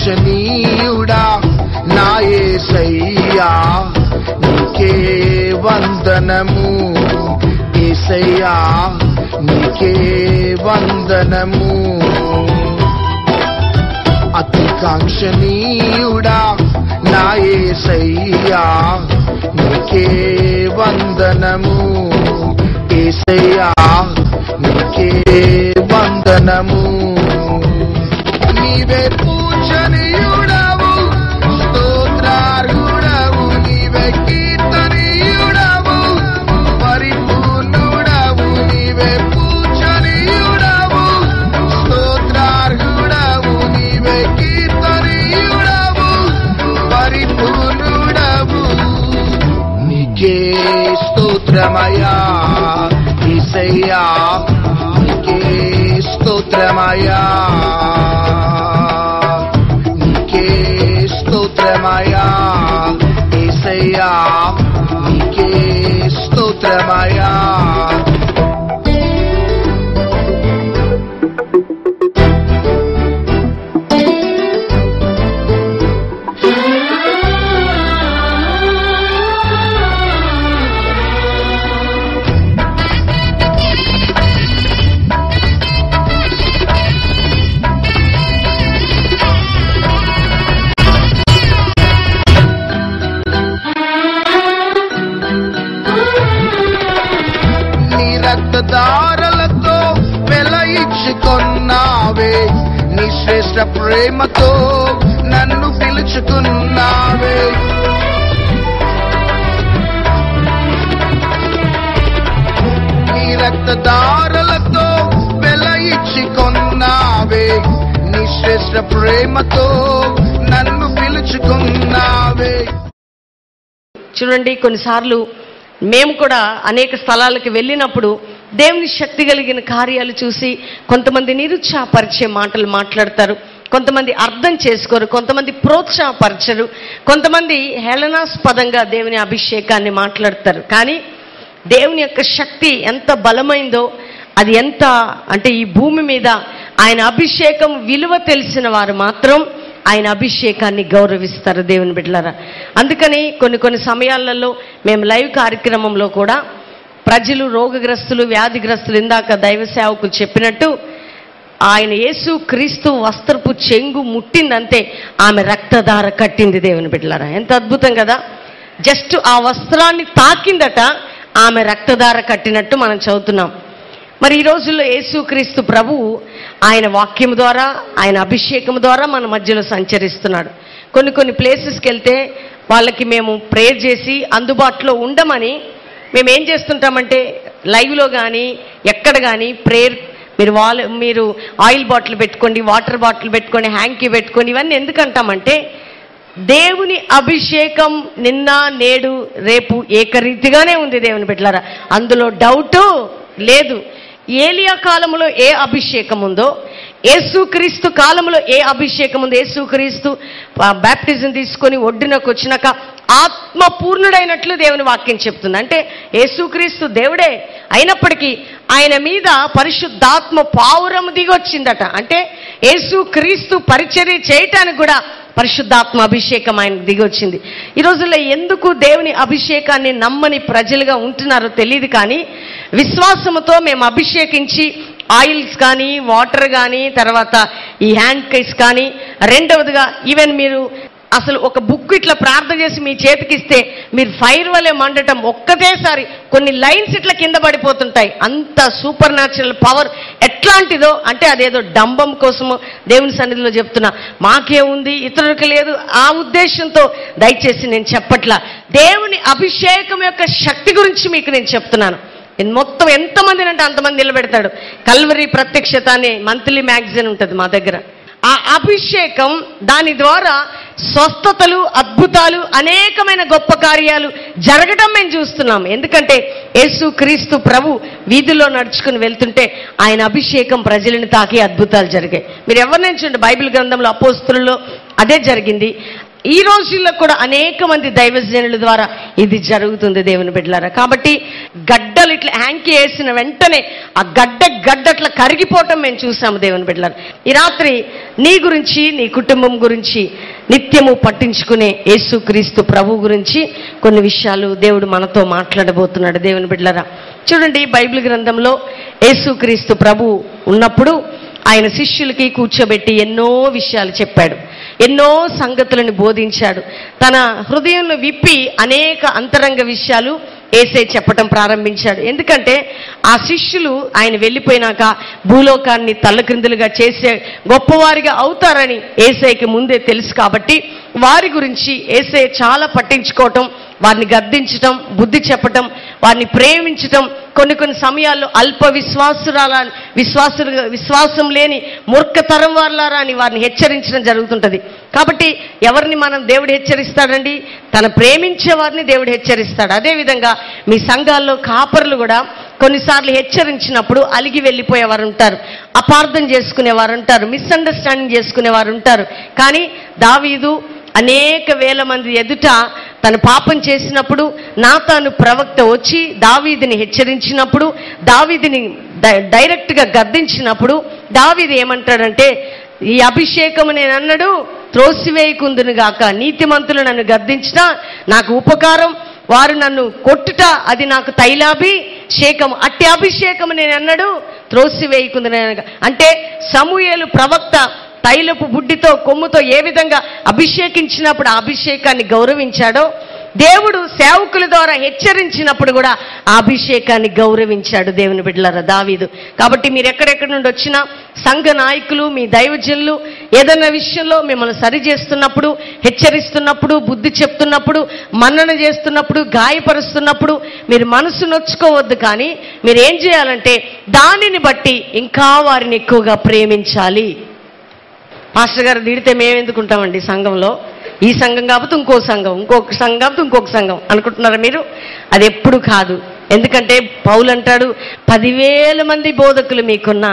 కాంక్షణీయుడా నా యేసయ్యా నీకే వందనము, యేసయ్యా నీకే వందనము. అతి కాంక్షణీయుడా నా యేసయ్యా నీకే వందనము, యేసయ్యా నీకే వందనము. నీవే పూజనీయుడవు, స్తోత్రార్హుడవు, నీవే కీర్తనీయుడవు, పరిపూర్ణుడవు. నీవే పూజనీయుడవు, స్తోత్రార్హుడవు, నీవే కీర్తనీయుడవు, పరిపూర్ణుడవు. నీకే స్తోత్రమయా యేసయ్యా, నీకే స్తోత్రమయా, నీకే స్తోత్రమయా యేసయ్యా, నీకే స్తోత్రమయా. రక్తధారలతో వెలయించుకున్నావే, నీ శ్రేష్ఠ ప్రేమతో నన్ను పిలుచుకున్నావే. నీ రక్తధారలతో వెలయించుకున్నావే, నీ శ్రేష్ఠ ప్రేమతో నన్ను పిలుచుకున్నావే. చూడండి, కొన్నిసార్లు మేము కూడా అనేక స్థలాలకు వెళ్ళినప్పుడు దేవుని శక్తి కలిగిన కార్యాలు చూసి కొంతమంది నిరుత్సాహపరిచే మాటలు మాట్లాడతారు, కొంతమంది అర్థం చేసుకోరు, కొంతమంది ప్రోత్సాహపరచరు, కొంతమంది హేళనాస్పదంగా దేవుని అభిషేకాన్ని మాట్లాడతారు. కానీ దేవుని యొక్క శక్తి ఎంత బలమైందో, అది ఎంత అంటే ఈ భూమి మీద ఆయన అభిషేకం విలువ తెలిసిన వారు మాత్రం ఆయన అభిషేకాన్ని గౌరవిస్తారు దేవుని బిడ్డలారా. అందుకని కొన్ని సమయాలలో మేము లైవ్ కార్యక్రమంలో కూడా ప్రజలు రోగగ్రస్తులు, వ్యాధిగ్రస్తులు, ఇందాక దైవ సేవకులు చెప్పినట్టు ఆయన యేసు క్రీస్తు వస్త్రపు చెంగు ముట్టిందంతే ఆమె రక్తధార కట్టింది దేవుని బిడ్డలారా. ఎంత అద్భుతం కదా! జస్ట్ ఆ వస్త్రాన్ని తాకిందట, ఆమె రక్తధార కట్టినట్టు మనం చదువుతున్నాం. మరి ఈ రోజుల్లో యేసుక్రీస్తు ప్రభువు ఆయన వాక్యం ద్వారా, ఆయన అభిషేకం ద్వారా మన మధ్యలో సంచరిస్తున్నాడు. కొన్ని ప్లేసెస్కి వెళ్తే వాళ్ళకి మేము ప్రేయర్ చేసి అందుబాటులో ఉండమని మేము ఏం చేస్తుంటామంటే లైవ్లో కానీ ఎక్కడ కానీ ప్రేయర్ మీరు ఆయిల్ బాటిల్ పెట్టుకోండి, వాటర్ బాటిల్ పెట్టుకోండి, హ్యాంకీ పెట్టుకోండి. ఇవన్నీ ఎందుకంటామంటే దేవుని అభిషేకం నిన్న నేడు రేపు ఏకరీతిగానే ఉంది దేవుని బిడ్డలారా, అందులో డౌటు లేదు. ఏలియా కాలంలో ఏ అభిషేకం ఉందో, యేసుక్రీస్తు కాలంలో ఏ అభిషేకం ఉందో, యేసుక్రీస్తు బ్యాప్టిజం తీసుకొని ఒడ్డునకు వచ్చినాక ఆత్మ పూర్ణుడైనట్లు దేవుని వాక్యం చెప్తుంది. అంటే యేసుక్రీస్తు దేవుడే అయినప్పటికీ ఆయన మీద పరిశుద్ధాత్మ పావురం దిగొచ్చిందట. అంటే యేసుక్రీస్తు పరిచర్య చేయటానికి కూడా పరిశుద్ధాత్మ అభిషేకం ఆయనకు దిగొచ్చింది. ఈ రోజుల్లో ఎందుకు దేవుని అభిషేకాన్ని నమ్మని ప్రజలుగా ఉంటున్నారో తెలియదు, కానీ విశ్వాసముతో మేము అభిషేకించి ఆయిల్స్ కానీ, వాటర్ కానీ, తర్వాత ఈ హ్యాండ్ కైస్ కానీ, రెండవదిగా ఈవెన్ మీరు అసలు ఒక బుక్ ఇట్లా ప్రార్థన చేసి మీ చేతికిస్తే మీరు ఫైర్ వలె మండటం, ఒక్కటేసారి కొన్ని లైన్స్ ఇట్లా కింద పడిపోతుంటాయి. అంత సూపర్ న్యాచురల్ పవర్ ఎట్లాంటిదో, అంటే అదేదో డంబం కోసము దేవుని సన్నిధిలో చెప్తున్నా, మాకే ఉంది ఇతరులకు లేదు ఆ ఉద్దేశంతో దయచేసి నేను చెప్పట్లా. దేవుని అభిషేకం యొక్క శక్తి గురించి మీకు నేను చెప్తున్నాను. మొత్తం ఎంతమందిని అంటే అంతమంది నిలబెడతాడు. కల్వరి ప్రత్యక్షత అనే మంత్లీ మ్యాగజైన్ ఉంటుంది మా దగ్గర. ఆ అభిషేకం, దాని ద్వారా స్వస్థతలు, అద్భుతాలు, అనేకమైన గొప్ప కార్యాలు జరగడం మేము చూస్తున్నాం. ఎందుకంటే యేసుక్రీస్తు ప్రభు వీధిలో నడుచుకుని వెళ్తుంటే ఆయన అభిషేకం ప్రజలను తాకి అద్భుతాలు జరిగాయి. మీరు ఎవరిని చూడండి, బైబిల్ గ్రంథంలో అపోస్తులలో అదే జరిగింది. ఈ రోజుల్లో కూడా అనేక మంది దైవజనుల ద్వారా ఇది జరుగుతుంది దేవుని బిడ్డలారా. కాబట్టి గడ్డలు ఇట్లా హ్యాంకి వేసిన వెంటనే ఆ గడ్డ అట్లా కరిగిపోవటం మేము చూసాము దేవుని బిడ్డలారా. ఈ రాత్రి నీ గురించి, నీ కుటుంబం గురించి నిత్యము పట్టించుకునే యేసుక్రీస్తు ప్రభు గురించి కొన్ని విషయాలు దేవుడు మనతో మాట్లాడబోతున్నాడు దేవుని బిడ్డలారా. చూడండి, బైబిల్ గ్రంథంలో యేసుక్రీస్తు ప్రభు ఉన్నప్పుడు ఆయన శిష్యులకి కూర్చోబెట్టి ఎన్నో విషయాలు చెప్పాడు, ఎన్నో సంగతులను బోధించాడు. తన హృదయంలో విప్పి అనేక అంతరంగ విషయాలు యేసయ్య చెప్పటం ప్రారంభించాడు. ఎందుకంటే ఆ శిష్యులు ఆయన వెళ్ళిపోయినాక భూలోకాన్ని తల్లక్రిందులుగా చేసే గొప్పవారిగా అవుతారని యేసయ్యకి ముందే తెలుసు. కాబట్టి వారి గురించి యేసయ్య చాలా పట్టించుకోవటం, వారిని గద్దించటం, బుద్ధి చెప్పటం, వారిని ప్రేమించటం, కొన్ని సమయాల్లో అల్ప విశ్వాసం లేని మూర్ఖతరం వాళ్ళారా అని వారిని హెచ్చరించడం జరుగుతుంటది. కాబట్టి ఎవరిని మనం దేవుడు హెచ్చరిస్తాడండి? తన ప్రేమించే వారిని దేవుడు హెచ్చరిస్తాడు. అదేవిధంగా మీ సంఘాల్లో కాపరులు కూడా కొన్నిసార్లు హెచ్చరించినప్పుడు అలిగి వెళ్ళిపోయేవారు ఉంటారు, అపార్థం చేసుకునేవారు ఉంటారు, మిస్అండర్స్టాండింగ్ చేసుకునేవారు ఉంటారు. కానీ దావీదు అనేక వేల మంది ఎదుట తను పాపం చేసినప్పుడు నాతాను ప్రవక్త వచ్చి దావీదుని హెచ్చరించినప్పుడు, దావీదుని డైరెక్ట్గా గద్దించినప్పుడు దావీదు ఏమంటాడంటే, ఈ అభిషేకము నేను అన్నాడు త్రోసివేయకుందును గాక, నీతిమంతులు నన్ను గద్దించినా నాకు ఉపకారం, వారు నన్ను కొట్టుట అది నాకు తైలాభిషేకం, అట్టి అభిషేకము నేను అన్నాడు త్రోసివేయకుందును. అంటే సమూయేలు ప్రవక్త తైలపు బుడ్డితో కొమ్ముతో ఏ విధంగా అభిషేకించినప్పుడు ఆ అభిషేకాన్ని గౌరవించాడో, దేవుడు సేవకుల ద్వారా హెచ్చరించినప్పుడు కూడా ఆ అభిషేకాన్ని గౌరవించాడు దేవుని బిడ్డలారా దావీదు. కాబట్టి మీరు ఎక్కడెక్కడి నుండి వచ్చినా సంఘ నాయకులు, మీ దైవజనులు ఏదైనా విషయంలో మిమ్మల్ని సరి చేస్తున్నప్పుడు, హెచ్చరిస్తున్నప్పుడు, బుద్ధి చెప్తున్నప్పుడు, మన్నన చేస్తున్నప్పుడు, గాయపరుస్తున్నప్పుడు మీరు మనసు నొచ్చుకోవద్దు. కానీ మీరు ఏం చేయాలంటే దానిని బట్టి ఇంకా వారిని ఎక్కువగా ప్రేమించాలి. మాస్టర్ గారు తిడితే మేము ఎందుకుంటామండి సంఘంలో? ఈ సంఘం కాకపోతే ఇంకో సంఘం, ఇంకొక సంఘం కాకపోతే ఇంకొక సంఘం అనుకుంటున్నారా మీరు? అది ఎప్పుడు కాదు. ఎందుకంటే పౌలు అంటాడు, 10,000 మంది బోధకులు మీకున్న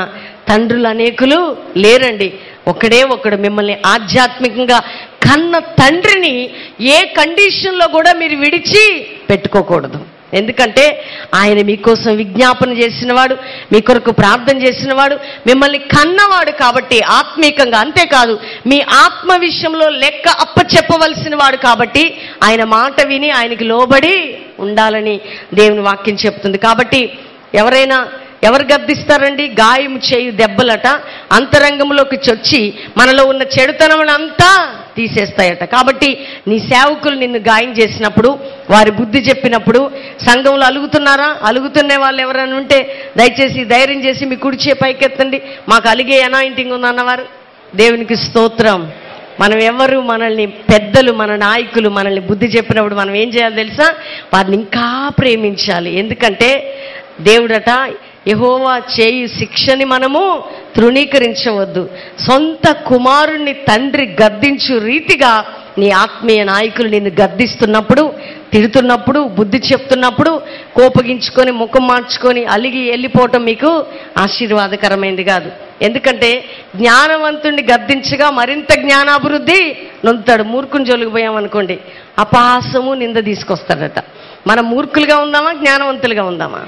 తండ్రులు అనేకులు లేరండి, ఒకడే ఒకడు మిమ్మల్ని ఆధ్యాత్మికంగా కన్న తండ్రిని ఏ కండిషన్లో కూడా మీరు విడిచి పెట్టుకోకూడదు. ఎందుకంటే ఆయన మీకోసం విజ్ఞాపన చేసినవాడు, మీ కొరకు ప్రార్థన చేసినవాడు, మిమ్మల్ని కన్నవాడు. కాబట్టి ఆత్మీకంగా, అంతేకాదు మీ ఆత్మ విషయంలో లెక్క అప్పచెప్పవలసిన వాడు. కాబట్టి ఆయన మాట విని ఆయనకి లోబడి ఉండాలని దేవుని వాక్యం చెప్తుంది. కాబట్టి ఎవరు గద్దిస్తారండి? గాయం చేయు దెబ్బలట అంతరంగంలోకి చొచ్చి మనలో ఉన్న చెడుతనం అంతా తీసేస్తాయట. కాబట్టి నీ సేవకులు నిన్ను గాయం చేసినప్పుడు, వారి బుద్ధి చెప్పినప్పుడు, సంఘంలో అలుగుతున్నారా? అలుగుతున్న వాళ్ళు ఎవరైనా ఉంటే దయచేసి ధైర్యం చేసి మీ కుడి చేయి పైకెత్తండి, మాకు అలిగే అనాయింటింగ్ ఉందన్నవారు. దేవునికి స్తోత్రం. మనం ఎవరు, మనల్ని పెద్దలు, మన నాయకులు మనల్ని బుద్ధి చెప్పినప్పుడు మనం ఏం చేయాలి తెలుసా? వారిని ఇంకా ప్రేమించాలి. ఎందుకంటే దేవుడట యెహోవా చేయు శిక్షని మనము తృణీకరించవద్దు. సొంత కుమారుణ్ణి తండ్రి గద్దించు రీతిగా నీ ఆత్మీయ నాయకులు నిన్ను గద్దిస్తున్నప్పుడు, తిడుతున్నప్పుడు, బుద్ధి చెప్తున్నప్పుడు కోపగించుకొని ముఖం మార్చుకొని అలిగి వెళ్ళిపోవటం మీకు ఆశీర్వాదకరమైనది కాదు. ఎందుకంటే జ్ఞానవంతుణ్ణి గద్దించగా మరింత జ్ఞానాభివృద్ధి నొందుతాడు. మూర్ఖుని జొలిగిపోయామనుకోండి అపహాసము, నింద తీసుకొస్తాడట. మనం మూర్ఖులుగా ఉందామా, జ్ఞానవంతులుగా ఉందామా?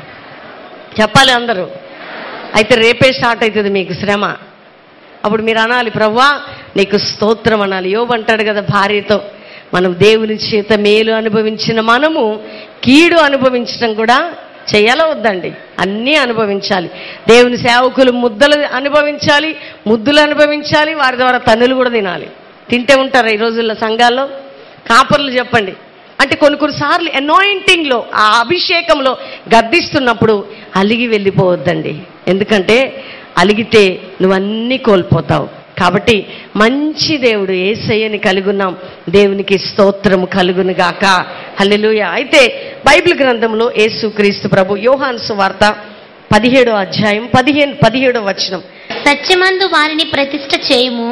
చెప్పాలి అందరూ. అయితే రేపే స్టార్ట్ అవుతుంది మీకు శ్రమ. అప్పుడు మీరు అనాలి, ప్రభువా నీకు స్తోత్రం అనాలి. యోబు అంటాడు కదా భార్యతో, మనం దేవుని చేత మేలు అనుభవించిన మనము కీడు అనుభవించడం కూడా చేయాలా వద్దండి? అన్నీ అనుభవించాలి. దేవుని సేవకులు ముద్దలు అనుభవించాలి, ముద్దులు అనుభవించాలి, వారి ద్వారా తన్నులు కూడా తినాలి. తింటే ఉంటారా ఈ రోజుల్లో సంఘాల్లో? కాపర్లు చెప్పండి. అంటే కొన్నిసార్లు అనాయింటింగ్లో, ఆ అభిషేకంలో గద్దిస్తున్నప్పుడు అలిగి వెళ్ళిపోవద్దండి. ఎందుకంటే అలిగితే నువ్వన్నీ కోల్పోతావు. కాబట్టి మంచి దేవుడు యేసయ్యని కలుగున్నాం. దేవునికి స్తోత్రము కలుగును గాక. హల్లెలూయా. అయితే బైబిల్ గ్రంథంలో యేసుక్రీస్తు ప్రభు యోహాను సువార్త 17వ అధ్యాయం 17వ వచనం, సత్యమందు వారిని ప్రతిష్ఠ చేయుము,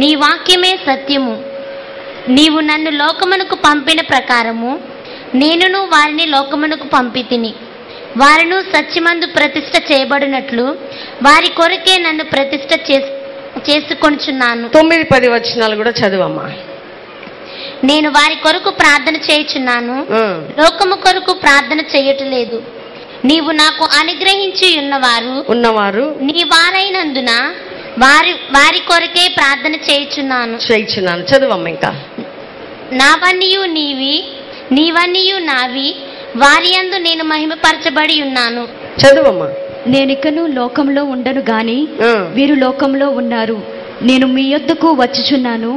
నీ వాక్యమే సత్యము, నీవు నన్ను లోకమునకు పంపిన ప్రకారము నేనును వారిని లోకమునకు పంపితిని, వారును సత్యమందు ప్రతిష్ఠ చేయబడినట్లు వారి కొరకే నన్ను ప్రతిష్ఠ చేసుకొనుచున్నాను. 9-10 వచనాలు కూడా చదువమ్మా. నేను వారి కొరకు ప్రార్థన చేయుచున్నాను, లోకము కొరకు ప్రార్థన చేయట్లేదు. నీవు నాకు అనుగ్రహించి ఉన్నవారు నీ వారైనందున వారి కొరకే ప్రార్థన చేయుచున్నాను. చదువమ్మ. ఇంకా నావన్నీయు నీవన్నీయు నావి, వారి యందు నేను మహిమపరచబడి ఉన్నాను. చదువమ్మా. నేనికను లోకంలో ఉండను గాని వీరు లోకంలో ఉన్నారు. నేను మీ యొద్దకు వచ్చుచున్నాను.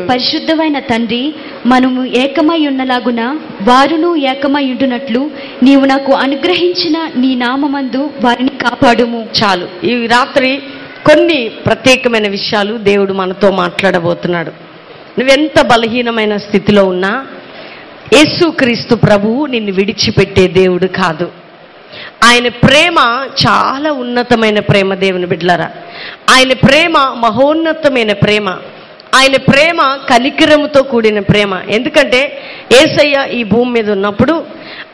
పరిశుద్ధమైన తండ్రి, మనము ఏకమై ఉన్నలాగున వారును ఏకమై ఉండునట్లు నీవు నాకు అనుగ్రహించిన నీ నామమందు వారిని కాపాడుము. చాలు. ఈ రాత్రి కొన్ని ప్రత్యేకమైన విషయాలు దేవుడు మనతో మాట్లాడబోతున్నాడు. నువ్వెంత బలహీనమైన స్థితిలో ఉన్నా యేసుక్రీస్తు ప్రభువు నిన్ను విడిచిపెట్టే దేవుడు కాదు. ఆయన ప్రేమ చాలా ఉన్నతమైన ప్రేమ. దేవుని బిడ్డలారా, ఆయన ప్రేమ మహోన్నతమైన ప్రేమ. ఆయన ప్రేమ కనికరముతో కూడిన ప్రేమ. ఎందుకంటే యేసయ్య ఈ భూమి మీద ఉన్నప్పుడు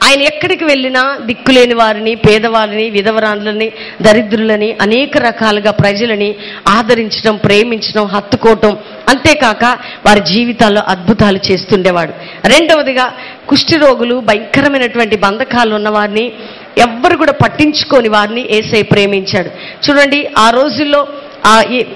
ఆయన ఎక్కడికి వెళ్ళినా దిక్కులేని వారిని, పేదవారిని, విధవరాండ్లని, దరిద్రులని, అనేక రకాలుగా ప్రజలని ఆదరించడం, ప్రేమించడం, హత్తుకోవటం, అంతేకాక వారి జీవితాల్లో అద్భుతాలు చేస్తుండేవాడు. రెండవదిగా కుష్ఠరోగులు, భయంకరమైనటువంటి బంధకాలు ఉన్నవారిని, ఎవ్వరు కూడా పట్టించుకోని వారిని యేసయ్య ప్రేమించాడు. చూడండి, ఆ రోజుల్లో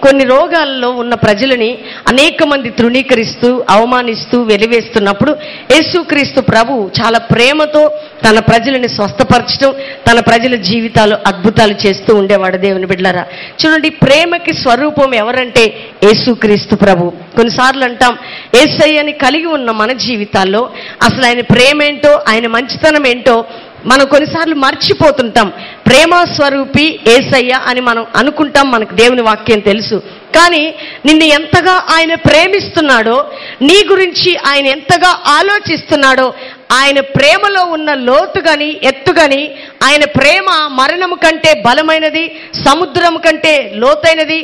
కొన్ని రోగాల్లో ఉన్న ప్రజలని అనేక మంది తృణీకరిస్తూ, అవమానిస్తూ, వెలివేస్తున్నప్పుడు యేసుక్రీస్తు ప్రభు చాలా ప్రేమతో తన ప్రజలని స్వస్థపరచడం, తన ప్రజల జీవితాలు అద్భుతాలు చేస్తూ ఉండేవాడు. దేవుని బిడ్డలారా, చూడండి, ప్రేమకి స్వరూపం ఎవరంటే యేసుక్రీస్తు ప్రభు. కొన్నిసార్లు అంటాం, యేసయ్యని కలిగి ఉన్న మన జీవితాల్లో అసలు ఆయన ప్రేమ ఏంటో, ఆయన మంచితనం ఏంటో మనం కొన్నిసార్లు మర్చిపోతుంటాం. ప్రేమ స్వరూపి యేసయ్య అని మనం అనుకుంటాం, మనకు దేవుని వాక్యం తెలుసు. కానీ నిన్ను ఎంతగా ఆయన ప్రేమిస్తున్నాడో, నీ గురించి ఆయన ఎంతగా ఆలోచిస్తున్నాడో, ఆయన ప్రేమలో ఉన్న లోతు గాని ఎత్తు గాని, ఆయన ప్రేమ మరణము కంటే బలమైనది, సముద్రం కంటే లోతైనది,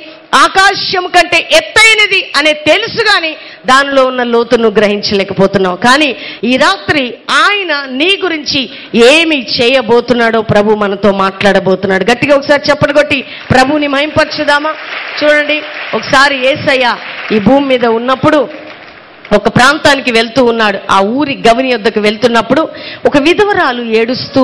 ఆకాశం కంటే ఎత్తైనది అనే తెలుసు గాని దానిలో ఉన్న లోతును గ్రహించలేకపోతున్నావు. కానీ ఈ రాత్రి ఆయన నీ గురించి ఏమి చేయబోతున్నాడో ప్రభు మనతో మాట్లాడబోతున్నాడు. గట్టిగా ఒకసారి చప్పట్లు కొట్టి ప్రభుని మహింపరచుదామా? చూడండి, ఒకసారి యేసయ్య ఈ భూమి మీద ఉన్నప్పుడు ఒక ప్రాంతానికి వెళ్తూ ఉన్నాడు. ఆ ఊరి గవిని వద్దకు వెళ్తున్నప్పుడు ఒక విధవరాలు ఏడుస్తూ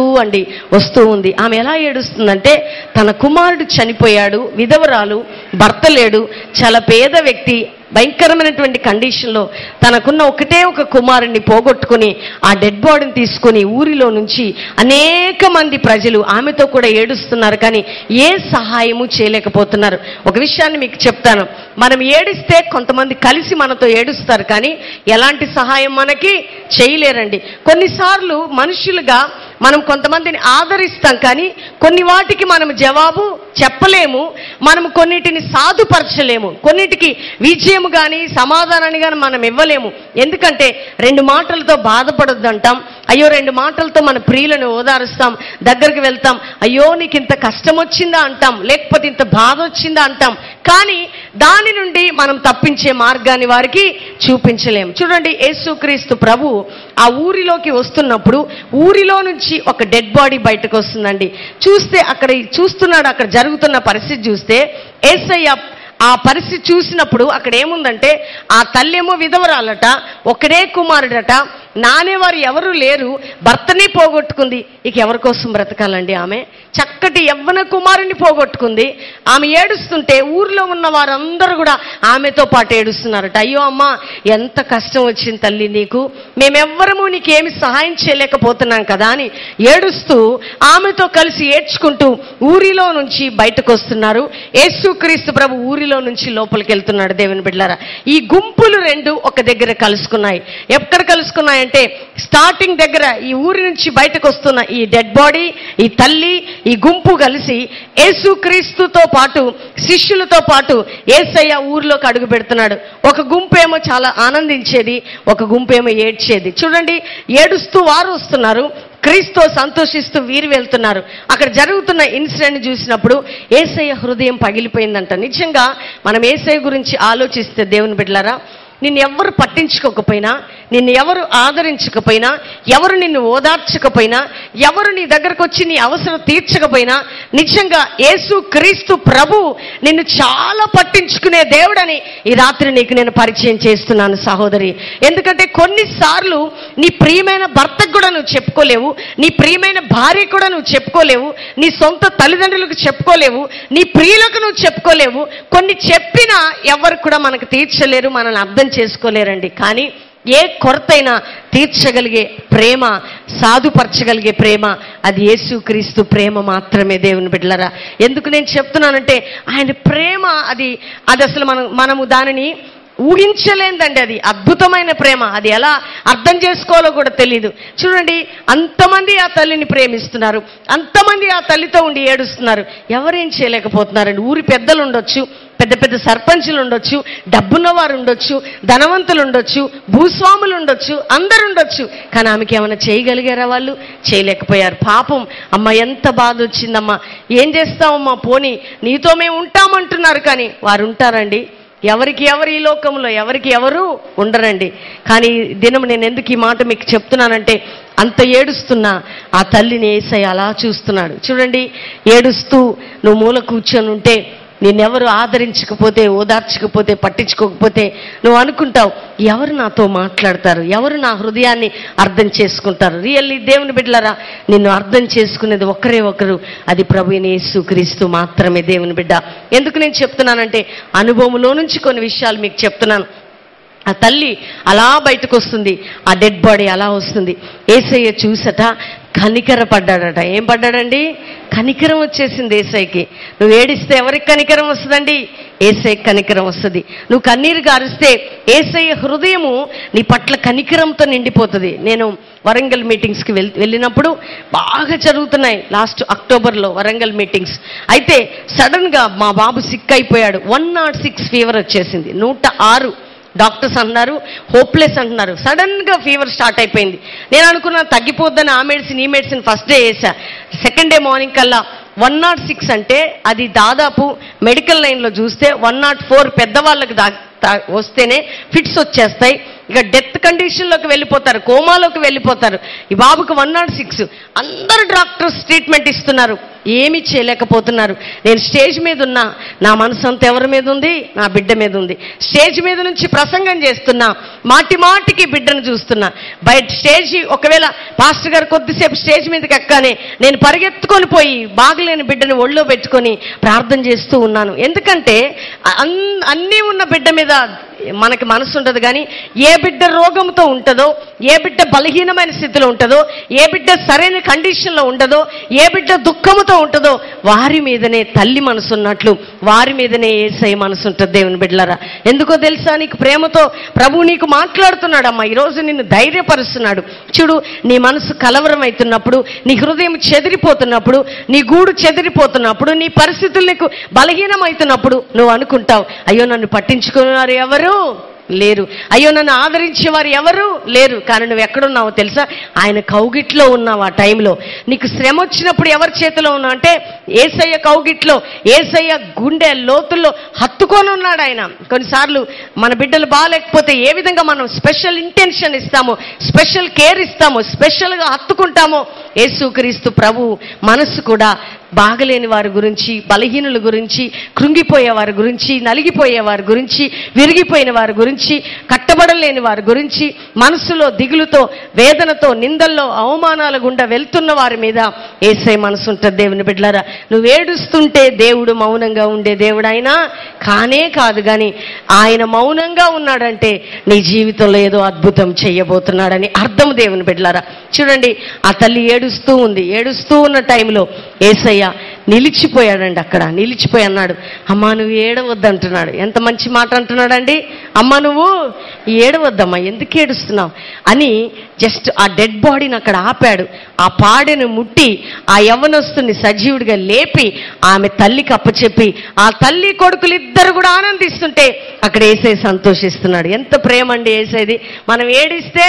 వస్తూ ఉంది. ఆమె ఎలా ఏడుస్తుందంటే, తన కుమారుడు చనిపోయాడు, విధవరాలు, భర్త లేడు, చాలా పేద వ్యక్తి, భయంకరమైనటువంటి కండిషన్లో తనకున్న ఒకటే ఒక కుమారుణ్ణి పోగొట్టుకుని ఆ డెడ్ బాడీని తీసుకుని ఊరిలో నుంచి అనేక మంది ప్రజలు ఆమెతో కూడా ఏడుస్తున్నారు, కానీ ఏ సహాయము చేయలేకపోతున్నారు. ఒక విషయాన్ని మీకు చెప్తాను, మనం ఏడిస్తే కొంతమంది కలిసి మనతో ఏడుస్తారు, కానీ ఎలాంటి సహాయం మనకి చేయలేరండి. కొన్నిసార్లు మనుషులుగా మనం కొంతమందిని ఆదరిస్తాం, కానీ కొన్ని వాటికి మనం జవాబు చెప్పలేము, మనం కొన్నిటిని సాధుపరచలేము, కొన్నిటికి విజయం కానీ సమాధానాన్ని కానీ మనం ఇవ్వలేము. ఎందుకంటే 2 మాటలతో బాధపడొద్దు అంటాం, అయ్యో 2 మాటలతో మన ప్రియులను ఓదారుస్తాం, దగ్గరికి వెళ్తాం, అయ్యో నీకు ఇంత కష్టం వచ్చిందా అంటాం, లేకపోతే ఇంత బాధ వచ్చిందా అంటాం, కానీ దాని నుండి మనం తప్పించే మార్గాన్ని వారికి చూపించలేము. చూడండి, యేసుక్రీస్తు ప్రభు ఆ ఊరిలోకి వస్తున్నప్పుడు ఊరిలో నుంచి ఒక డెడ్ బాడీ బయటకు వస్తుందండి. చూస్తే అక్కడ జరుగుతున్న పరిస్థితి చూస్తే యేసయ్య ఆ పరిస్థితి చూసినప్పుడు అక్కడ ఏముందంటే, ఆ తల్లేమో విధవరాలట, ఒకడే కుమారుడట, నానేవారు ఎవరు లేరు, భర్తని పోగొట్టుకుంది, ఇక ఎవరి కోసం బ్రతకాలండి? ఆమె చక్కటి యవ్వన కుమారుని పోగొట్టుకుంది. ఆమె ఏడుస్తుంటే ఊర్లో ఉన్న వారందరూ కూడా ఆమెతో పాటు ఏడుస్తున్నారట. అయ్యో అమ్మ, ఎంత కష్టం వచ్చింది తల్లి నీకు, మేమెవ్వరము నీకేమి సహాయం చేయలేకపోతున్నాం కదా అని ఏడుస్తూ ఆమెతో కలిసి ఏడ్చుకుంటూ ఊరిలో నుంచి బయటకు వస్తున్నారు. యేసుక్రీస్తు ప్రభు ఊరిలో నుంచి లోపలికి వెళ్తున్నాడు. దేవుని బిడ్డలారా, ఈ గుంపులు 2 ఒక దగ్గర కలుసుకున్నాయి. ఎక్కడ కలుసుకున్నాయంటే, స్టార్టింగ్ దగ్గర ఈ ఊరి నుంచి బయటకు వస్తున్న ఈ డెడ్ బాడీ, ఈ తల్లి, ఈ గుంపు కలిసి యేసుక్రీస్తుతో పాటు, శిష్యులతో పాటు యేసయ్య ఊరిలోకి అడుగు పెడుతున్నాడు. ఒక గుంపు ఏమో చాలా ఆనందించేది, ఒక గుంపు ఏమో ఏడ్చేది. చూడండి, ఏడుస్తూ వారు వస్తున్నారు, క్రీస్తు సంతోషిస్తూ వీరు వెళ్తున్నారు. అక్కడ జరుగుతున్న ఇన్సిడెంట్ చూసినప్పుడు యేసయ్య హృదయం పగిలిపోయిందంట. నిజంగా మనం యేసయ్య గురించి ఆలోచిస్తే దేవుని బిడ్డలారా, నిన్ను ఎవరు పట్టించుకోకపోయినా, నిన్ను ఎవరు ఆదరించకపోయినా, ఎవరు నిన్ను ఓదార్చకపోయినా, ఎవరు నీ దగ్గరకు వచ్చి నీ అవసరం తీర్చకపోయినా, నిజంగా యేసు క్రీస్తు ప్రభు నిన్ను చాలా పట్టించుకునే దేవుడని ఈ రాత్రి నీకు నేను పరిచయం చేస్తున్నాను సహోదరి. ఎందుకంటే కొన్నిసార్లు నీ ప్రియమైన భర్తకు కూడా నువ్వు చెప్పుకోలేవు, నీ ప్రియమైన భార్య కూడా నువ్వు చెప్పుకోలేవు, నీ సొంత తల్లిదండ్రులకు చెప్పుకోలేవు, నీ ప్రియులకు నువ్వు చెప్పుకోలేవు. కొన్ని చెప్పినా ఎవరు కూడా మనకు తీర్చలేరు, మనల్ని అర్థం చేసుకోలేరండి. కానీ ఏ కొరతైనా తీర్చగలిగే ప్రేమ, సాధుపరచగలిగే ప్రేమ, అది యేసుక్రీస్తు ప్రేమ మాత్రమే దేవుని బిడ్డలారా. ఎందుకు నేను చెప్తున్నానంటే ఆయన ప్రేమ అది అసలు మనము దానిని ఊహించలేదండి. అది అద్భుతమైన ప్రేమ. అది ఎలా అర్థం చేసుకోవాలో కూడా తెలియదు. చూడండి, అంతమంది ఆ తల్లిని ప్రేమిస్తున్నారు, అంతమంది ఆ తల్లితో ఉండి ఏడుస్తున్నారు. ఎవరేం చేయలేకపోతున్నారండి. ఊరి పెద్దలు ఉండొచ్చు, పెద్ద పెద్ద సర్పంచులు ఉండొచ్చు, డబ్బున్న వారు ఉండొచ్చు, ధనవంతులు ఉండొచ్చు, భూస్వాములు ఉండొచ్చు, అందరు ఉండొచ్చు. కానీ ఆమెకి ఏమైనా చేయగలిగారా? వాళ్ళు చేయలేకపోయారు. పాపం అమ్మ, ఎంత బాధ వచ్చిందమ్మా. ఏం చేస్తామమ్మా, పోనీ నీతో మేము ఉంటామంటున్నారు, కానీ వారు ఉంటారండి? ఎవరికి ఎవరు ఈ లోకంలో ఎవరికి ఎవరు ఉండరండి. కానీ దినం నేను ఎందుకు ఈ మాట మీకు చెప్తున్నానంటే, అంత ఏడుస్తున్నా ఆ తల్లిని యేసయ్య అలా చూస్తున్నాడు. చూడండి, ఏడుస్తూ నువ్వు మూల కూర్చొని ఉంటే, నిన్నెవరు ఆదరించకపోతే, ఓదార్చకపోతే, పట్టించుకోకపోతే నువ్వు అనుకుంటావు, ఎవరు నాతో మాట్లాడతారు, ఎవరు నా హృదయాన్ని అర్థం చేసుకుంటారు. రియల్లీ దేవుని బిడ్డలారా, నిన్ను అర్థం చేసుకునేది ఒకరే ఒకరు, అది ప్రభువైన యేసుక్రీస్తు మాత్రమే దేవుని బిడ్డ. ఎందుకు నేను చెప్తున్నానంటే, అనుభవంలో నుంచి కొన్ని విషయాలు మీకు చెప్తున్నాను. ఆ తల్లి అలా బయటకు వస్తుంది, ఆ డెడ్ బాడీ అలా వస్తుంది. యేసయ్య చూసట కనికర పడ్డాడట. ఏం పడ్డాడండి? కనికరం వచ్చేసింది యేసయ్యకి. నువ్వు ఏడిస్తే ఎవరికి కనికరం వస్తుందండి? యేసయ్యకి కనికరం వస్తుంది. నువ్వు కన్నీరు గారిస్తే యేసయ్య హృదయము నీ పట్ల కనికరంతో నిండిపోతుంది. నేను వరంగల్ మీటింగ్స్కి వెళ్ళినప్పుడు బాగా జరుగుతున్నాయి. లాస్ట్ అక్టోబర్లో వరంగల్ మీటింగ్స్ అయితే సడన్గా మా బాబు సిక్ అయిపోయాడు. 106 ఫీవర్ వచ్చేసింది. 106 డాక్టర్స్ అంటున్నారు హోప్లెస్ అంటున్నారు. సడన్గా ఫీవర్ స్టార్ట్ అయిపోయింది. నేను అనుకున్నా తగ్గిపోద్దని ఆ మెడిసిన్ ఈ మెడిసిన్ ఫస్ట్ డే వేసా. సెకండ్ డే మార్నింగ్ కల్లా 106 అంటే అది దాదాపు మెడికల్ లైన్లో చూస్తే 104 పెద్దవాళ్ళకి వస్తేనే ఫిట్స్ వచ్చేస్తాయి. ఇక డెత్ కండిషన్లోకి వెళ్ళిపోతారు, కోమాలోకి వెళ్ళిపోతారు. ఈ బాబుకు 106. అందరు డాక్టర్స్ ట్రీట్మెంట్ ఇస్తున్నారు, ఏమీ చేయలేకపోతున్నారు. నేను స్టేజ్ మీద ఉన్నా, నా మనసు అంతా ఎవరి మీద ఉంది? నా బిడ్డ మీద ఉంది. స్టేజ్ మీద నుంచి ప్రసంగం చేస్తున్నా, మాటి మాటికి బిడ్డను చూస్తున్నా. బయట స్టేజ్ ఒకవేళ పాస్టర్ గారు కొద్దిసేపు స్టేజ్ మీదకి ఎక్కానే నేను పరిగెత్తుకొని పోయి బాగలేని బిడ్డని ఒళ్ళో పెట్టుకొని ప్రార్థన చేస్తూ ఉన్నాను. ఎందుకంటే అన్నీ ఉన్న బిడ్డ మీద మనకి మనసు ఉండదు. కానీ ఏ బిడ్డ రోగంతో ఉంటుందో, ఏ బిడ్డ బలహీనమైన స్థితిలో ఉంటుందో, ఏ బిడ్డ సరైన కండిషన్లో ఉండదో, ఏ బిడ్డ దుఃఖముతో ఉంటుందో వారి మీదనే తల్లి మనసు ఉన్నట్లు వారి మీదనే యేసయ్య మనసు ఉంటుంది దేవుని బిడ్డలారా. ఎందుకో తెలుసా? నీకు ప్రేమతో ప్రభు నీకు మాట్లాడుతున్నాడమ్మా. ఈరోజు నిన్ను ధైర్యపరుస్తున్నాడు. చూడు, నీ మనసు కలవరం అవుతున్నప్పుడు, నీ హృదయం చెదిరిపోతున్నప్పుడు, నీ గూడు చెదిరిపోతున్నప్పుడు, నీ పరిస్థితులు నీకు బలహీనం అవుతున్నప్పుడు నువ్వు అనుకుంటావు, అయ్యో నన్ను పట్టించుకున్నారు ఎవరు లేరు, అయ్యో నన్ను ఆదరించేవారు ఎవరు లేరు. కానీ నువ్వు ఎక్కడున్నావో తెలుసా? ఆయన కౌగిట్లో ఉన్నావు. ఆ టైంలో నీకు శ్రమ వచ్చినప్పుడు ఎవరి చేతిలో ఉన్నావు అంటే యేసయ్య కౌగిట్లో, యేసయ్య గుండె లోతుల్లో హత్తుకొని ఉన్నాడు ఆయన. కొన్నిసార్లు మన బిడ్డలు బాగాలేకపోతే ఏ విధంగా మనం స్పెషల్ ఇంటెన్షన్ ఇస్తామో, స్పెషల్ కేర్ ఇస్తామో, స్పెషల్గా హత్తుకుంటామో, యేసుక్రీస్తు ప్రభు మనసు కూడా బాగలేని వారి గురించి, బలహీనుల గురించి, కృంగిపోయే వారి గురించి, నలిగిపోయే వారి గురించి, విరిగిపోయిన వారి గురించి, కట్టబడలేని వారి గురించి, మనసులో దిగులుతో, వేదనతో, నిందల్లో, అవమానాల గుండా వెళ్తున్న వారి మీద యేసయ్య మనసు ఉంటుంది దేవుని బిడ్డలారా. నువ్వు ఏడుస్తుంటే దేవుడు మౌనంగా ఉండే దేవుడు అయినా కానే కాదు. కానీ ఆయన మౌనంగా ఉన్నాడంటే నీ జీవితంలో ఏదో అద్భుతం చేయబోతున్నాడని అర్థం దేవుని బిడ్డలారా. చూడండి, ఆ తల్లి ఏడుస్తూ ఉంది. ఏడుస్తూ ఉన్న టైంలో యేసయ్య నిలిచిపోయాడండి. అక్కడ నిలిచిపోయి అన్నాడు, అమ్మా నువ్వు ఏడవద్దు అంటున్నాడు. ఎంత మంచి మాట అంటున్నాడండి. అమ్మ నువ్వు ఏడవద్దమ్మా, ఎందుకు ఏడుస్తున్నావు అని జస్ట్ ఆ డెడ్ బాడీని అక్కడ ఆపాడు. ఆ పాడెను ముట్టి ఆ యవ్వనస్తుని సజీవుడిగా లేపి ఆమె తల్లికి అప్పచెప్పి ఆ తల్లి కొడుకులు ఇద్దరు కూడా ఆనందిస్తుంటే అక్కడ యేసయ్య సంతోషిస్తున్నాడు. ఎంత ప్రేమ అండి యేసయ్యది. మనం ఏడిస్తే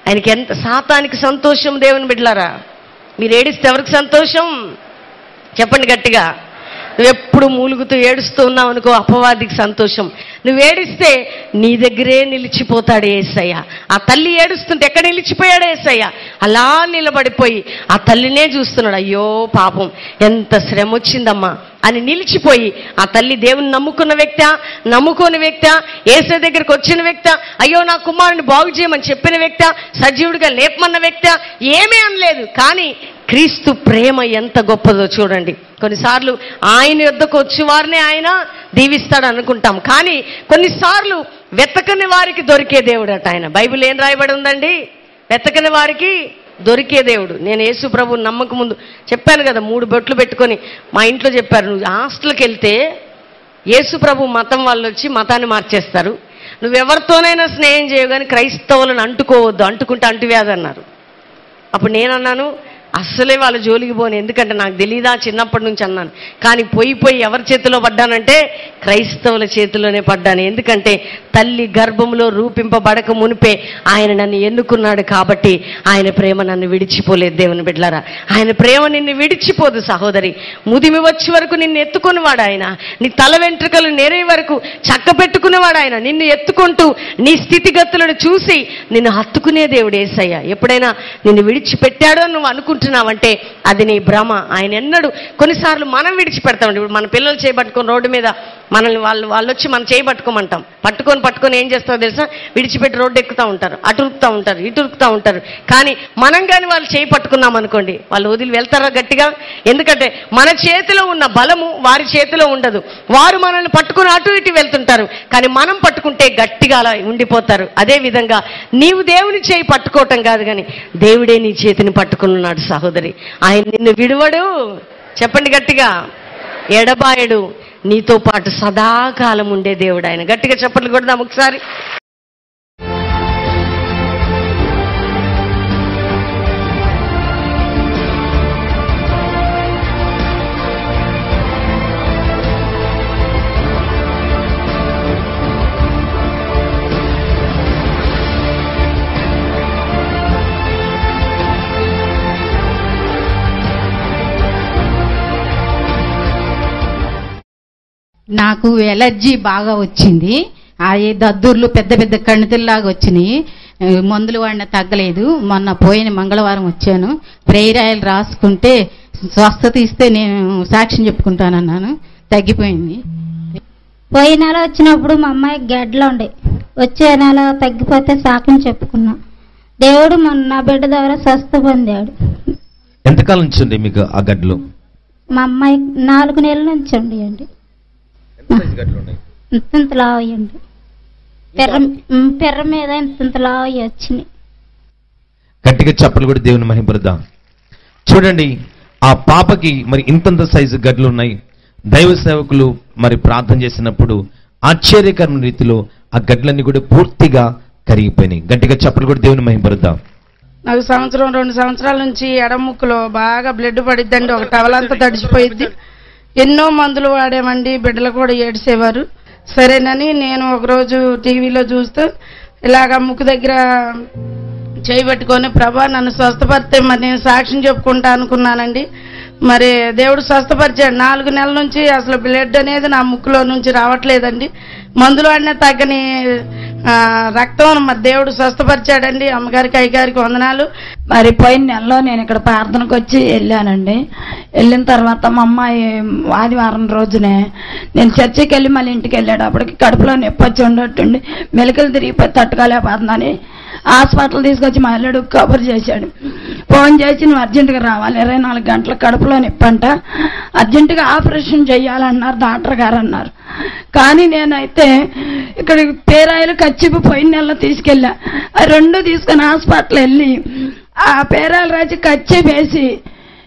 ఆయనకి ఎంత, సాతానికి సంతోషం దేవుని బిడ్డలారా. మీరు ఏడిస్తే ఎవరికి సంతోషం? చెప్పండి గట్టిగా. నువ్వెప్పుడు మూలుగుతూ ఏడుస్తూ ఉన్నావు అనుకో, అపవాదికి సంతోషం. నువ్వు ఏడిస్తే నీ దగ్గరే నిలిచిపోతాడు యేసయ్య. ఆ తల్లి ఏడుస్తుంటే ఎక్కడ నిలిచిపోయాడు యేసయ్య? అలా నిలబడిపోయి ఆ తల్లినే చూస్తున్నాడు. అయ్యో పాపం, ఎంత శ్రమ వచ్చిందమ్మా అని నిలిచిపోయి, ఆ తల్లి దేవుని నమ్ముకున్న వ్యక్తి, నమ్ముకోని వ్యక్తి, యేసయ్య దగ్గరికి వచ్చిన వ్యక్తి, అయ్యో నా కుమారుని బాగు చేయమని చెప్పిన వ్యక్తి, సజీవుడిగా లేపమన్న వ్యక్తి, ఏమీ అనలేదు. కానీ క్రీస్తు ప్రేమ ఎంత గొప్పదో చూడండి. కొన్నిసార్లు ఆయన యొద్దకు వచ్చి వారిని ఆయన దీవిస్తాడు అనుకుంటాం, కానీ కొన్నిసార్లు వెతకని వారికి దొరికే దేవుడు అట ఆయన. బైబిల్ ఏం రాయబడి ఉందండి? వెతకని వారికి దొరికే దేవుడు. నేను యేసు ప్రభు నమ్మక ముందు చెప్పాను కదా, 3 బొట్లు పెట్టుకొని మా ఇంట్లో చెప్పారు, నువ్వు హాస్టల్కి వెళ్తే యేసు ప్రభు మతం వాళ్ళు వచ్చి మతాన్ని మార్చేస్తారు, నువ్వెవరితోనైనా స్నేహం చేయవు కానీ క్రైస్తవులను అంటుకోవద్దు, అంటుకుంటే అంటువ్యాధి అన్నారు. అప్పుడు నేనన్నాను, అస్సలే వాళ్ళ జోలికి పోను, ఎందుకంటే నాకు తెలీదా చిన్నప్పటి నుంచి అన్నాను. కానీ పోయి ఎవరి చేతిలో పడ్డానంటే క్రైస్తవుల చేతిలోనే పడ్డాను. ఎందుకంటే తల్లి గర్భంలో రూపింపబడక మునిపే ఆయన నన్ను ఎన్నుకున్నాడు కాబట్టి ఆయన ప్రేమ నన్ను విడిచిపోలేదు. దేవుని బిడ్డలారా, ఆయన ప్రేమ నిన్ను విడిచిపోదు సహోదరి. ముదిమి వచ్చే వరకు నిన్ను ఎత్తుకునేవాడు ఆయన, నీ తల వెంట్రుకలు నేరే వరకు చక్క పెట్టుకునేవాడు ఆయన. నిన్ను ఎత్తుకుంటూ నీ స్థితిగతులను చూసి నిన్ను హత్తుకునే దేవుడు యేసయ్య. ఎప్పుడైనా నిన్ను విడిచిపెట్టాడో నువ్వు అనుకుంటున్నావంటే అది నీ భ్రమ. ఆయన ఎన్నడు, కొన్నిసార్లు మనం విడిచిపెడతామండి. ఇప్పుడు మన పిల్లలు చేయబట్టుకొని రోడ్డు మీద మనల్ని వాళ్ళు వచ్చి మనం చేయబట్టుకోమంటాం, పట్టుకొని ఏం చేస్తారో తెలుసా, విడిచిపెట్టి రోడ్డు ఎక్కుతూ ఉంటారు, అటు ఉరుకుతూ ఉంటారు, ఇటు ఉరుకుతూ ఉంటారు. కానీ మనం కానీ వాళ్ళు చేయి పట్టుకున్నాం అనుకోండి, వాళ్ళు వదిలి వెళ్తారా గట్టిగా? ఎందుకంటే మన చేతిలో ఉన్న బలము వారి చేతిలో ఉండదు. వారు మనల్ని పట్టుకుని అటు ఇటు వెళ్తుంటారు, కానీ మనం పట్టుకుంటే గట్టిగా అలా ఉండిపోతారు. అదే విధంగా నీవు దేవుని చేయి పట్టుకోవటం కాదు, కానీ దేవుడే నీ చేతిని పట్టుకున్నాడు సహోదరి. ఆయన నిన్ను విడువడు, చెప్పండి గట్టిగా, ఎడబాయడు, నీతో పాటు సదాకాలం ఉండే దేవుడు ఆయన. గట్టిగా చప్పట్లు కొడదాం ఒకసారి. నాకు ఎలర్జీ బాగా వచ్చింది. ఆ దద్దుర్లు పెద్ద పెద్ద కణితుల్లాగా వచ్చినాయి. మందులు వాడిన తగ్గలేదు. మొన్న పోయిన మంగళవారం వచ్చాను, ప్రేయర్ ఆయిల్ రాసుకుంటే స్వస్థత ఇస్తే నేను సాక్ష్యం చెప్పుకుంటానన్నాను, తగ్గిపోయింది. పోయిన నెల వచ్చినప్పుడు మా అమ్మాయి గడ్డలు ఉండే, వచ్చే నెల తగ్గిపోతే సాక్ష్యం చెప్పుకున్నా. దేవుడు నా బిడ్డ ద్వారా స్వస్థ పొందాడు. ఎంతకాలం నుంచి ఉంది మీకు ఆ గడ్డలు? మా అమ్మాయి 4 నెలల నుంచి ఉండి ఇంత లావయ్యండి, పెర్ర మీద ఇంత లావయ్య వచ్చినాయి. గట్టిగా చప్పలు కూడా దేవుని మహిమపరుద్దాం. చూడండి, ఆ పాపకి మరి ఇంతంత సైజు గడ్డలు ఉన్నాయి. దైవ సేవకులు మరి ప్రార్థన చేసినప్పుడు ఆశ్చర్యకరమైన రీతిలో ఆ గడ్డలన్నీ కూడా పూర్తిగా కరిగిపోయినాయి. గట్టిగా చప్పలు కూడా దేవుని మహిమపరుద్దాం. నాకు 1-2 సంవత్సరాల నుంచి ఎడముక్కులో బాగా బ్లడ్ పడిద్దండి, ఒక టవలంతా తడిచిపోయిద్ది. ఎన్నో మందులు వాడామండి, బిడ్డలు కూడా ఏడ్చేవారు. సరేనని నేను ఒకరోజు టీవీలో చూస్తూ ఇలాగ ముక్కు దగ్గర చేయబట్టుకొని, ప్రభా నన్ను స్వస్థపరిస్తే మరి నేను సాక్ష్యం చెప్పుకుంటా అనుకున్నానండి. మరి దేవుడు స్వస్థపరిచాడు. 4 నెలల నుంచి అసలు బ్లడ్ అనేది నా ముక్కులో నుంచి రావట్లేదండి. మందులు వాడినా తగ్గని రక్తం మరి దేవుడు స్వస్థపరిచాడండి. అమ్మగారికి అయ్యగారికి వందనాలు. మరి పోయిన నెలలో నేను ఇక్కడ ప్రార్థనకు వచ్చి వెళ్ళానండి. వెళ్ళిన తర్వాత మా అమ్మాయి ఆదివారం రోజునే నేను చర్చికి వెళ్ళి మళ్ళీ ఇంటికి వెళ్ళేటప్పటికి కడుపులో నొప్పి వచ్చి ఉండట్టుండి మెలికలు తిరిగిపోయి తట్టుకోలేకపోతుందని హాస్పిటల్ తీసుకొచ్చి మా అల్లుడు కబురు చేశాడు. ఫోన్ చేసి నువ్వు అర్జెంటుగా రావాలి, 24 గంటల కడుపులో నొప్పి అంట, అర్జెంటుగా ఆపరేషన్ చేయాలన్నారు డాక్టర్ గారు అన్నారు. కానీ నేనైతే ఇక్కడ పేరాయిలు కచ్చిపు పోయిన నెలలో తీసుకెళ్ళా. ఆ 2 తీసుకుని హాస్పిటల్ వెళ్ళి ఆ పేరాయిలు రాసి కచ్చి వేసి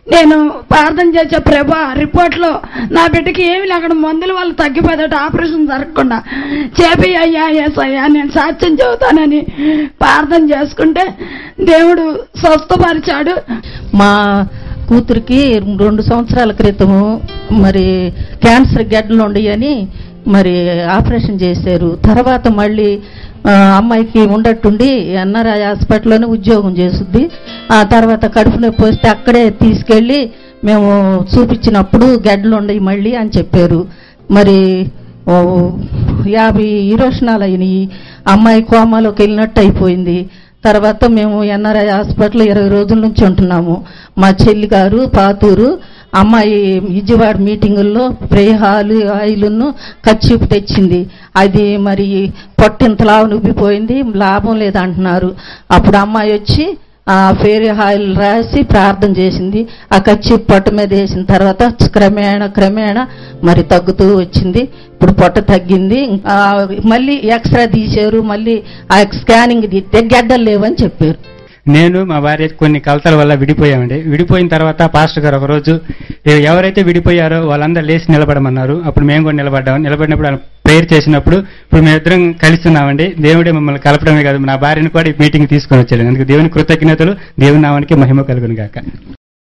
నేను ప్రార్థన చేసే ప్రభా రిపోర్ట్లో నా బిడ్డకి ఏమి లేకుండా మందుల వల్ల తగ్గిపోయేట ఆపరేషన్ జరగకుండా చేపి అయ్యా ఏసయ్యా నేను సాక్ష్యం చెబుతానని ప్రార్థన చేసుకుంటే దేవుడు స్వస్థపరిచాడు. మా కూతురికి 2 సంవత్సరాల క్రితము మరి క్యాన్సర్ గడ్డలు ఉండయని మరి ఆపరేషన్ చేశారు. తర్వాత మళ్ళీ అమ్మాయికి ఉండట్టుండి ఎన్ఆర్ఐ హాస్పిటల్లోనే ఉద్యోగం చేస్తుంది. ఆ తర్వాత కడుపు నొప్పి వస్తే అక్కడే తీసుకెళ్ళి మేము చూపించినప్పుడు గడ్డలు ఉండయి మళ్ళీ అని చెప్పారు. మరి 50 ఈరోషణాలు అయినాయి. అమ్మాయి కోమాలోకి వెళ్ళినట్టు అయిపోయింది. తర్వాత మేము ఎన్ఆర్ఐ హాస్పిటల్ 20 రోజుల నుంచి ఉంటున్నాము. మా చెల్లి గారు పాతూరు అమ్మాయి విజయవాడ మీటింగుల్లో ప్రేహాలు ఆయిల్ను కచ్చిపు తెచ్చింది. అది మరి పొట్టింతలా నుబ్బిపోయింది, లాభం లేదంటున్నారు. అప్పుడు అమ్మాయి వచ్చి ఆ ఫేర్ ఆయిల్ రాసి ప్రార్థన చేసింది. ఆ కచ్చిపు పొట్ట మీద వేసిన తర్వాత క్రమేణా మరి తగ్గుతూ వచ్చింది. ఇప్పుడు పొట్ట తగ్గింది. మళ్ళీ ఎక్స్రే తీశారు. మళ్ళీ ఆ స్కానింగ్ తీస్తే గడ్డలు లేవని చెప్పారు. నేను మా భార్య కొన్ని కలతల వల్ల విడిపోయామండి. విడిపోయిన తర్వాత పాస్టర్ గారు ఒకరోజు ఎవరైతే విడిపోయారో వాళ్ళందరూ లేచి నిలబడమన్నారు. అప్పుడు మేము కూడా నిలబడినప్పుడు ఆయన ప్రేయర్ చేసినప్పుడు ఇప్పుడు మేమిద్దరం కలుస్తున్నామండి. దేవుడే మమ్మల్ని కలపడమే కాదు, నా భార్యను కూడా ఈ మీటింగ్ తీసుకొని వచ్చాడు. అందుకు దేవుని కృతజ్ఞతలు. దేవుని నామానికి మహిమ కలుగును గాక.